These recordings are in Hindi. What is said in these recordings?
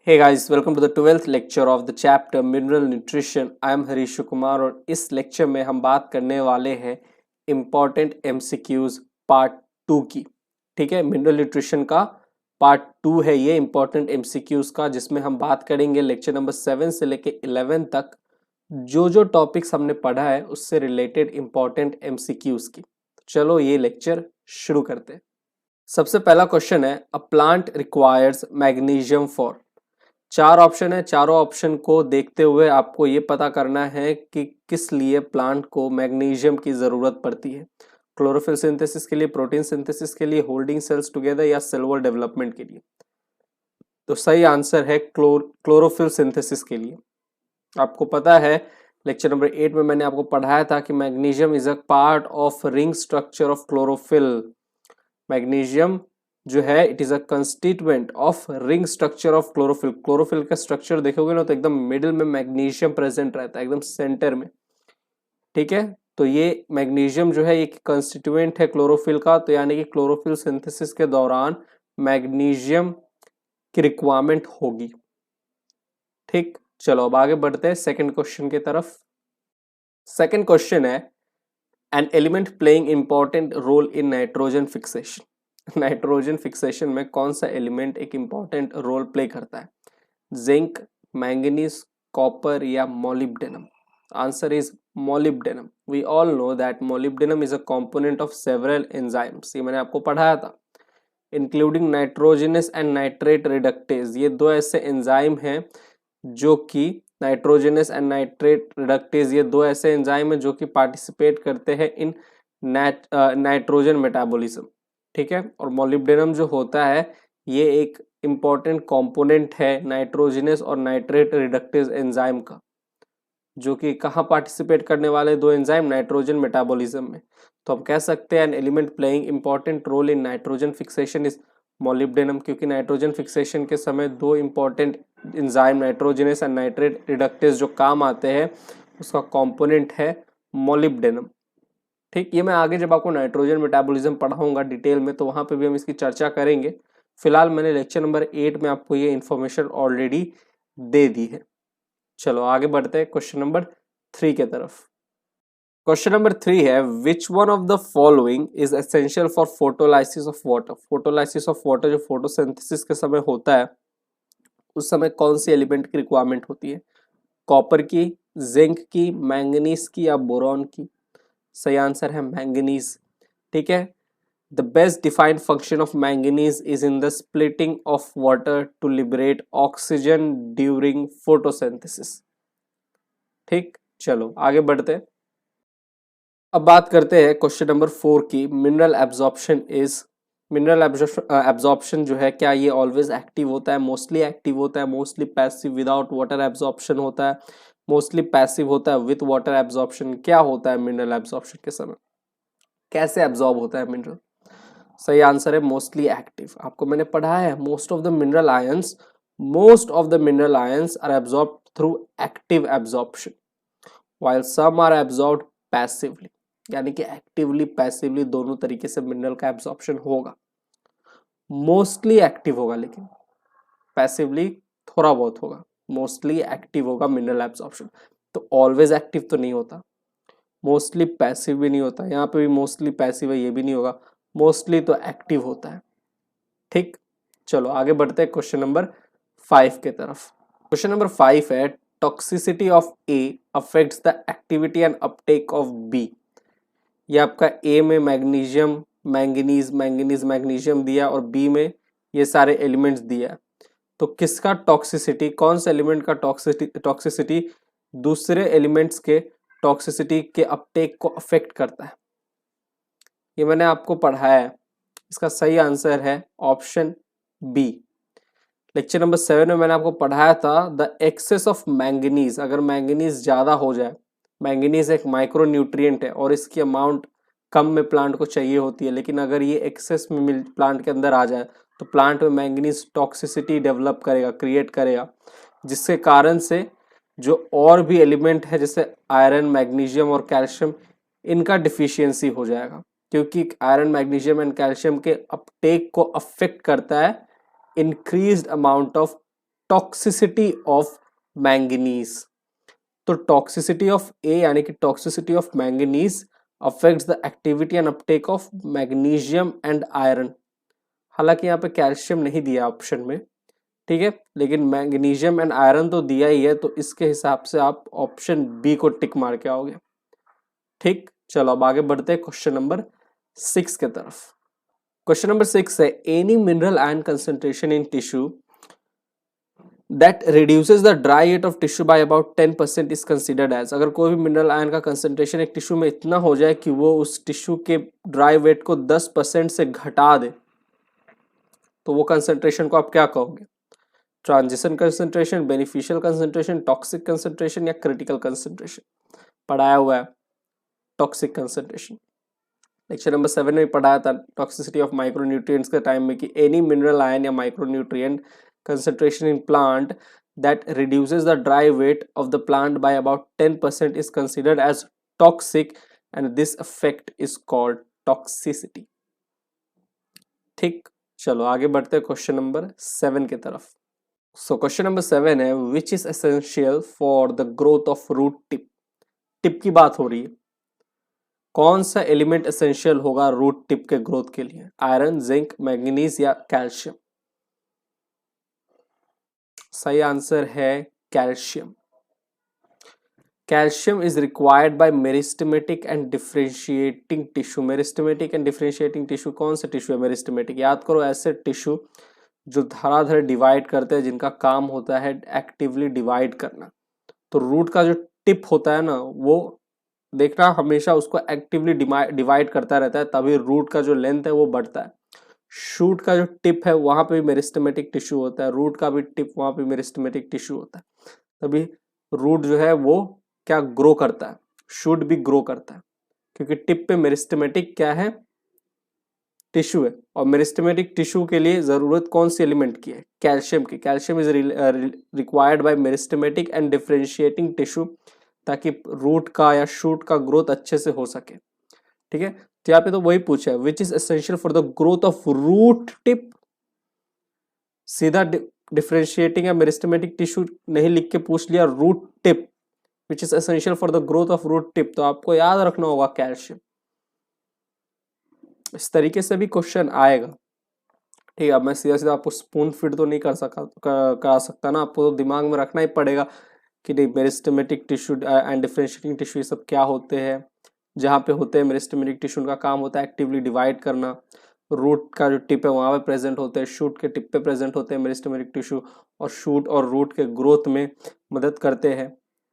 Hey guys, welcome to the 12th lecture of the chapter Mineral Nutrition. I am Harish Kumar और इस लेक्चर में हम बात करने वाले हैं इम्पॉर्टेंट MCQs पार्ट 2 की। ठीक है, मिनरल न्यूट्रिशन का पार्ट 2 है ये इम्पॉर्टेंट MCQs का, जिसमें हम बात करेंगे लेक्चर नंबर 7 से लेके 11 तक जो टॉपिक्स हमने पढ़ा है उससे रिलेटेड इम्पॉर्टेंट MCQs की। चलो ये लेक्चर शुरू करते हैं। सबसे पहला क्वेश्चन है, a plant requires magnesium for. चार ऑप्शन है, चारों ऑप्शन को देखते हुए आपको ये पता करना है कि किस लिए प्लांट को मैग्नीशियम की जरूरत पड़ती है। क्लोरोफिल सिंथेसिस के लिए, प्रोटीन सिंथेसिस के लिए, होल्डिंग सेल्स टुगेदर या सेल वॉल डेवलपमेंट के लिए। तो सही आंसर है क्लोरोफिल सिंथेसिस के लिए। आपको पता है लेक्चर नंबर 8 में मैंने आपको पढ़ाया था कि magnesium is a part of ring structure of chlorophyll. Magnesium जो है it is a constituent of ring structure of chlorophyll. Chlorophyll का स्ट्रक्चर देखोगे ना तो एकदम मिडिल में मैग्नीशियम प्रेजेंट रहता है, एकदम सेंटर में। ठीक है, तो ये मैग्नीशियम जो है ये कंस्टिट्यूएंट है क्लोरोफिल का, तो यानी कि क्लोरोफिल सिंथेसिस के दौरान मैग्नीशियम की रिक्वायरमेंट होगी। ठीक, चलो अब आगे बढ़ते हैं सेकंड क्वेश्चन की तरफ। सेकंड क्वेश्चन है, an element playing important role in nitrogen fixation. Nitrogen fixation में कौन सा एलिमेंट एक इंपॉर्टेंट रोल प्ले करता है? जिंक, मैंगनीज, कॉपर या molybdenum? Answer is molybdenum. We all know that molybdenum is a component of several enzymes. ये मैंने आपको पढ़ाया था, including nitrogenase and nitrate reductase. ये दो ऐसे एंजाइम हैं जो कि नाइट्रोजनस एंड नाइट्रेट रिडक्टेज, ये दो ऐसे एंजाइम हैं जो कि पार्टिसिपेट करते हैं इन नाइट्रोजन मेटाबॉलिज्म। ठीक है, और मोलिब्डेनम जो होता है ये एक इंपॉर्टेंट कंपोनेंट है नाइट्रोजनस और नाइट्रेट रिडक्टेज एंजाइम का, जो कि कहाँ पार्टिसिपेट करने वाले दो एंजाइम, नाइट्रोजन मेटाबॉलिज्म में। तो हम कह सकते हैं an element playing important role in nitrogen fixation is molybdenum, क्योंकि नाइट्रोजन फिक्सेशन के समय दो important enzyme nitrogenase and nitrate reductase जो काम आते हैं उसका कंपोनेंट है मोलिब्डेनम। ठीक, ये मैं आगे जब आपको नाइट्रोजन मेटाबॉलिज्म पढ़ाऊंगा डिटेल में तो वहां पे भी हम इसकी चर्चा करेंगे। फिलहाल मैंने लेक्चर नंबर 8 में आपको ये इन्फॉर्मेशन ऑलरेडी दे दी है। चलो आगे बढ़ते हैं क्वेश्चन नंबर 3 के तरफ। क्वेश्चन नंबर 3 है, which one of the following is essential for photolysis of water. Photolysis of water जो फोटोसिंथेसिस के समय होता है उस समय कौन सी एलिमेंट की रिक्वायरमेंट होती है? कॉपर की, जिंक की, मैंगनीज की या बोरॉन की? सही आंसर है मैंगनीज। ठीक है, the best defined function of manganese is in the splitting of water to liberate oxygen during photosynthesis. ठीक, चलो आगे बढ़ते हैं। अब बात करते हैं क्वेश्चन नंबर 4 की, mineral absorption is. Mineral absorption जो है क्या ये ऑलवेज एक्टिव होता है? मोस्टली एक्टिव होता है, mostly passive without water absorption होता है, मोस्टली पैसिव होता है विथ वाटर एब्जॉर्प्शन? क्या होता है मिनरल एब्जॉर्प्शन के समय, कैसे एब्जॉर्ब होता है मिनरल? सही आंसर है मोस्टली एक्टिव। आपको मैंने पढ़ा है most of the mineral ions are absorb through active absorption while some are absorb passively. यानी कि एक्टिवली पैसिवली दोनों तरीके से मिनरल का एब्जॉर्प्शन होगा। मोस्टली एक्टिव होगा लेकिन पैसिवली थोड़ा बहुत होगा, मोस्टली एक्टिव होगा मिनरल एब्जॉर्प्शन। तो ऑलवेज एक्टिव तो नहीं होता, मोस्टली पैसिव भी नहीं होता, यहाँ पे भी मोस्टली पैसिव है ये भी नहीं होगा, मोस्टली तो एक्टिव होता है। ठीक, चलो आगे बढ़ते हैं क्वेश्चन नंबर 5 के तरफ। क्वेश्चन नंबर 5 है, toxicity of A affects the activity and uptake of B. ये आपका ए में मैग्नीशियम, मैंगनीज, मैंगनीज मैग्नीशियम दिया और बी में ये सारे एलिमेंट्स दिया। तो किसका टॉक्सिसिटी, कौन से एलिमेंट का टॉक्सिसिटी दूसरे एलिमेंट्स के टॉक्सिसिटी के अपटेक को अफेक्ट करता है? ये मैंने आपको पढ़ाया है। इसका सही आंसर है ऑप्शन बी। लेक्चर नंबर 7 में मैंने आपको पढ़ाया था द एक्सेस ऑफ मैंगनीज। अगर मैंगनीज ज्यादा हो जाए, मैंगनीज एक माइक्रो न्यूट्रिएंट है और इसकी अमाउंट कम में प्लांट को चाहिए होती है, लेकिन अगर ये एक्सेस में प्लांट के अंदर आ जाए तो प्लांट में मैंगनीज टॉक्सिसिटी डेवलप करेगा, क्रिएट करेगा, जिसके कारण से जो और भी एलिमेंट है जैसे आयरन, मैग्नीशियम और कैल्शियम, इनका डिफिशियंसी हो जाएगा, क्योंकि आयरन, मैग्नीशियम एंड कैल्शियम के अपटेक को अफेक्ट करता है increased amount of toxicity of manganese. तो टॉक्सिसिटी ऑफ ए यानी कि toxicity of manganese affects the activity and uptake of magnesium and iron. हालांकि यहाँ पे कैल्शियम नहीं दिया ऑप्शन में, ठीक है, लेकिन मैग्नीशियम एंड आयरन तो दिया ही है, तो इसके हिसाब से आप ऑप्शन बी को टिक मार के आओगे। ठीक, चलो अब आगे बढ़ते हैं क्वेश्चन नंबर 6 के तरफ। क्वेश्चन नंबर 6 है any mineral ion concentration in tissue that reduces the dry weight of tissue by about 10% is considered as। अगर कोई भी मिनरल आयन का कंसेंट्रेशन एक टिश्यू में इतना हो जाए कि वो उस टिश्यू के ड्राई वेट को 10% से घटा दे, तो वो कंसेंट्रेशन को आप क्या कहोगे? Transition concentration, beneficial concentration, toxic concentration या क्रिटिकल कंसेंट्रेशन? पढ़ाया हुआ है टॉक्सिक कंसेंट्रेशन। लेक्चर नंबर 7 में पढ़ाया था टॉक्सिसिटी ऑफ माइक्रोन्यूट्रिएंट्स के टाइम में कि एनी मिनरल आयन या micronutrient concentration in plant that reduces the dry weight of the plant by about 10% is considered as toxic and this effect is called toxicity। ठीक, चलो आगे बढ़ते हैं क्वेश्चन नंबर 7 की तरफ। सो क्वेश्चन नंबर 7 है which is essential for the growth of root tip. Tip की बात हो रही है, कौन सा एलिमेंट एसेंशियल होगा रूट टिप के ग्रोथ के लिए? आयरन, जिंक, मैग्नीज या कैल्शियम? सही आंसर है calcium. Calcium is required by meristematic and differentiating tissue. Meristematic and differentiating tissue कौन से टिश्यू है? मेरिस्टेमेटिक, याद करो ऐसे टिश्यू जो धराधर डिवाइड करते हैं, जिनका काम होता है एक्टिवली डिवाइड करना। तो रूट का जो टिप होता है ना, वो देखना हमेशा उसको एक्टिवली डिवाइड करता रहता है, तभी रूट का जो लेंथ है वो बढ़ता है। शूट का जो टिप है वहां पे भी मेरिस्टेमेटिक टिश्यू होता है, रूट का भी टिप वहां पे मेरिस्टेमेटिक टिश्यू होता है, तभी रूट जो है वो क्या ग्रो करता है, शूट भी ग्रो करता है, क्योंकि टिप पे मेरिस्टेमेटिक क्या है? टिश्यू है। और मेरिस्टेमेटिक टिश्यू के लिए जरूरत कौन सी एलिमेंट की है? कैल्शियम की। Calcium is required by meristematic and differentiating tissue, ताकि रूट का या शूट का ग्रोथ अच्छे से हो सके। ठीक है, तो यहाँ पे तो वही पूछा है which is essential for the growth of root tip. सीधा डिफरेंशिएटिंग या मेरिस्टेमेटिक टिश्यू नहीं लिख के पूछ लिया, root tip which is essential for the growth of root tip, तो आपको याद रखना होगा कैल्शियम। इस तरीके से भी क्वेश्चन आएगा। ठीक है, अब मैं सीधा सीधा आपको स्पून फीड तो नहीं करा सकता ना, आपको तो दिमाग में रखना ही पड़ेगा कि नहीं meristematic tissue and differentiating tissue ये सब क्या होते हैं। जहाँ पे होते हैं मेरिस्टेमेटिक टिश्यू, उनका काम होता है एक्टिवली डिवाइड करना। रूट का जो टिप है वहाँ पे प्रेजेंट होते हैं, शूट के टिप पे प्रेजेंट होते हैं मेरिस्टेमेटिक टिश्यू, और शूट और रूट के ग्रोथ में मदद करते हैं।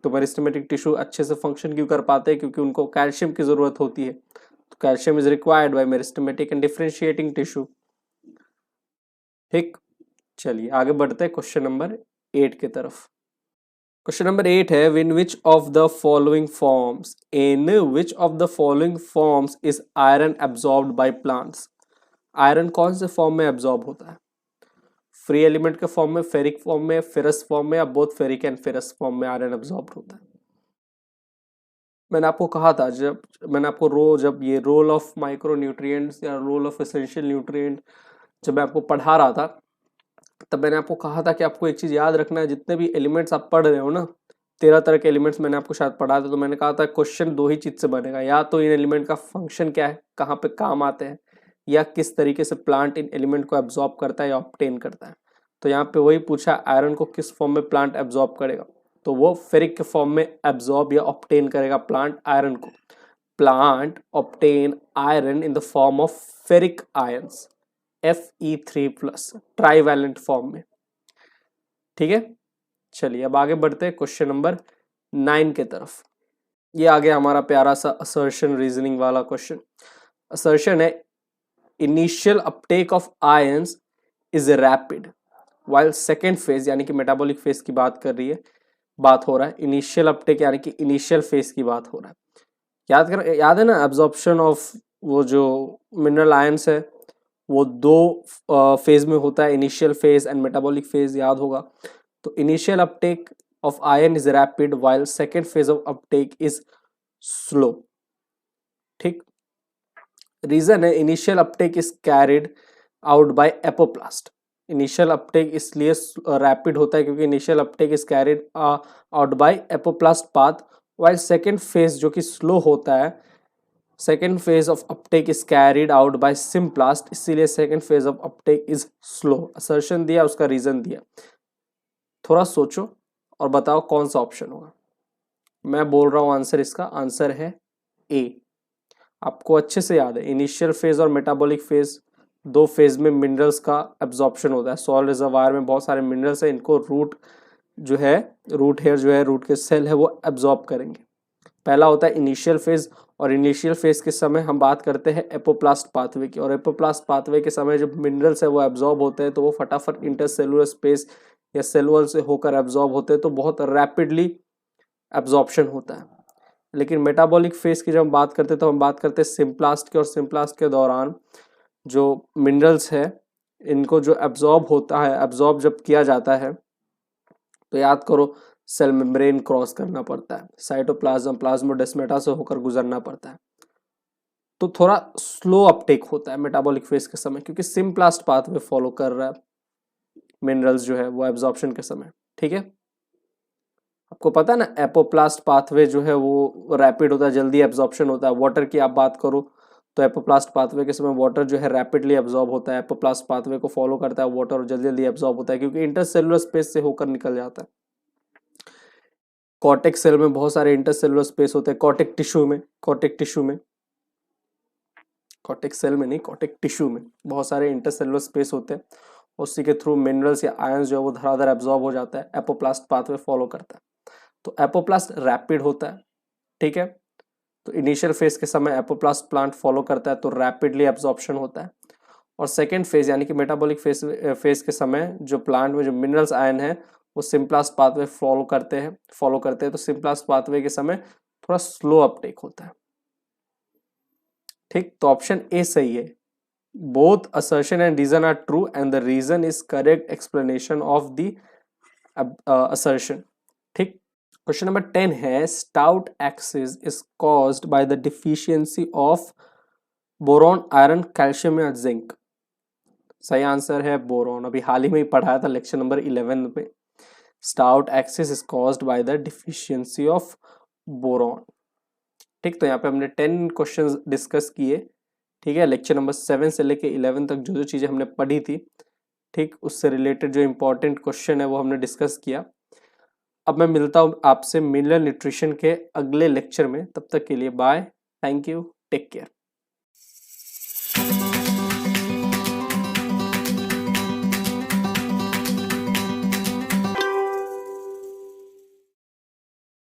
तो मेरिस्टेमेटिक टिश्यू अच्छे से फंक्शन क्यों कर पाते हैं? क्योंकि उनको कैल्शियम की जरूरत होती है। तो calcium is required by meristematic and differentiating tissue. ठीक, चलिए आगे बढ़ते हैं क्वेश्चन नंबर 8 की तरफ। क्वेश्चन नंबर 8 है in which of the following forms is iron absorbed by plants. Iron कौन से फॉर्म में एब्जॉर्ब होता है? फ्री एलिमेंट के फॉर्म में, फेरिक फॉर्म में, फेरस फॉर्म में, या both ferric and ferrous form में आयरन एब्जॉर्ब होता है? मैंने आपको कहा था, जब ये रोल ऑफ माइक्रोन्यूट्रिएंट्स या रोल ऑफ एसेंशियल न्यूट्रिएंट जब मैं आपको पढ़ा रहा था, तब मैंने आपको कहा था कि आपको एक चीज याद रखना है, जितने भी एलिमेंट्स आप पढ़ रहे हो ना, 13 तरह के एलिमेंट्स मैंने आपको शायद पढ़ा था, तो मैंने कहा था क्वेश्चन 2 ही चीज से बनेगा, या तो इन एलिमेंट का फंक्शन क्या है, कहाँ पे काम आते हैं, या किस तरीके से प्लांट इन एलिमेंट को एब्जॉर्ब करता है या ऑब्टेन करता है। तो यहाँ पे वही पूछा आयरन को किस फॉर्म में प्लांट एब्जॉर्ब करेगा, तो वो फेरिक के फॉर्म में एब्जॉर्ब या ऑब्टेन करेगा प्लांट आयरन को। Plant obtain iron in the form of ferric ions Fe3+ trivalent form में। ठीक है, चलिए अब आगे बढ़ते हैं क्वेश्चन नंबर 9 के तरफ। ये आ गया हमारा प्यारा सा असर्शन रीजनिंग वाला क्वेश्चन। असर्शन है initial Uptake of ions is rapid while second phase, यानी कि मेटाबॉलिक फेज की बात हो रहा है। इनिशियल अपटेक यानी कि इनिशियल फेज की बात हो रहा है। याद है ना, एब्जॉर्प्शन ऑफ वो जो मिनरल आयंस है वो 2 फेज में होता है, initial phase and metabolic phase, याद होगा। तो initial Uptake of ion is rapid while second phase of Uptake is slow. ठीक, रीजन है initial Uptake is carried out by apoplast. Initial Uptake इसलिए रैपिड होता है क्योंकि initial Uptake is carried out by apoplast path, while second phase जो कि स्लो होता है, second phase of Uptake is carried out by symplast, इसीलिए second phase of Uptake is slow. Assertion दिया, उसका रीजन दिया, थोड़ा सोचो और बताओ कौन सा ऑप्शन होगा। मैं बोल रहा हूं आंसर, इसका आंसर है ए। आपको अच्छे से याद है इनिशियल फेज और मेटाबॉलिक फेज, दो फेज में मिनरल्स का एब्जॉर्प्शन होता है। सॉइल रिजर्वायर में बहुत सारे मिनरल्स है, इनको रूट जो है, रूट हेयर जो है, रूट के सेल है, वो एब्जॉर्ब करेंगे। पहला होता है इनिशियल फेज, और इनिशियल फेज के समय हम बात करते हैं एपोप्लास्ट पाथवे की, और एपोप्लास्ट पाथवे के समय जब मिनरल्स है वो एब्जॉर्ब होते हैं तो वो फटाफट इंटरसेलुलर स्पेस या सेलुलर से होकर एब्जॉर्ब होते हैं, तो बहुत रैपिडली एब्जॉर्प्शन होता है। लेकिन मेटाबॉलिक फेज की जब हम बात करते हैं तो हम बात करते हैं सिम्प्लास्ट के, और सिम्प्लास्ट के दौरान जो मिनरल्स है इनको जो एब्जॉर्ब होता है, एब्जॉर्ब जब किया जाता है तो याद करो सेल मेम्ब्रेन क्रॉस करना पड़ता है, साइटोप्लाज्म प्लाज्मोडेस्माटा से होकर गुजरना पड़ता है, तो थोड़ा स्लो अपटेक होता है मेटाबॉलिक फेज के समय, क्योंकि सिम्प्लास्ट पाथवे फॉलो कर रहा है मिनरल्स जो है वो एब्जॉर्प्शन के समय। ठीक है, आपको पता है ना एपोप्लास्ट पाथवे जो है वो रैपिड होता है, जल्दी एब्जॉर्प्शन होता है। वाटर की आप बात करो तो एपोप्लास्ट पाथवे के समय वाटर जो है रैपिडली एब्जॉर्ब होता है, एपोप्लास्ट पाथवे को फॉलो करता है वाटर और जल्दी जल्दी एब्जॉर्ब होता है क्योंकि इंटरसेलुलर स्पेस से होकर निकल जाता है। कॉर्टेक्स सेल में बहुत सारे इंटरसेलुलर स्पेस होते हैं, कॉर्टेक्स टिश्यू में, कॉर्टेक्स सेल में नहीं, कॉर्टेक्स टिश्यू में बहुत सारे इंटरसेलुलर स्पेस होते हैं, उसी के थ्रू मिनरल्स या आयंस जो है वो धड़ाधड़ एब्जॉर्ब हो जाता है, एपोप्लास्ट पाथवे फॉलो करता है। तो एपोप्लास्ट रैपिड होता है। ठीक है, तो इनिशियल फेज के समय एपोप्लास्ट प्लांट फॉलो करता है तो रैपिडली एब्जॉर्प्शन होता है, और सेकेंड फेज यानी कि मेटाबॉलिक फेज के समय जो प्लांट में जो मिनरल्स आयन है वो सिम्प्लास्ट पाथवे फॉलो करते हैं, तो सिम्प्लास्ट पाथवे के समय थोड़ा स्लो अपटेक होता है। ठीक, तो ऑप्शन ए सही है। Both assertion and reason are true and the reason is correct explanation of the assertion. ठीक, क्वेश्चन नंबर 10 है stout axis is caused by the deficiency of boron, iron, calcium या जिंक। सही आंसर है बोरॉन। अभी हाल ही में ही पढ़ाया था लेक्चर नंबर 11 में। Stout axis is caused by the deficiency of boron. ठीक, तो यहाँ पे हमने 10 क्वेश्चंस डिस्कस किए। ठीक है, लेक्चर नंबर 7 से लेके 11 तक जो जो चीजें हमने पढ़ी थी, ठीक, उससे रिलेटेड जो इंपॉर्टेंट क्वेश्चन है वो हमने डिस्कस किया। अब मैं मिलता हूँ आपसे मिनरल न्यूट्रिशन के अगले लेक्चर में, तब तक के लिए bye, thank you, take care.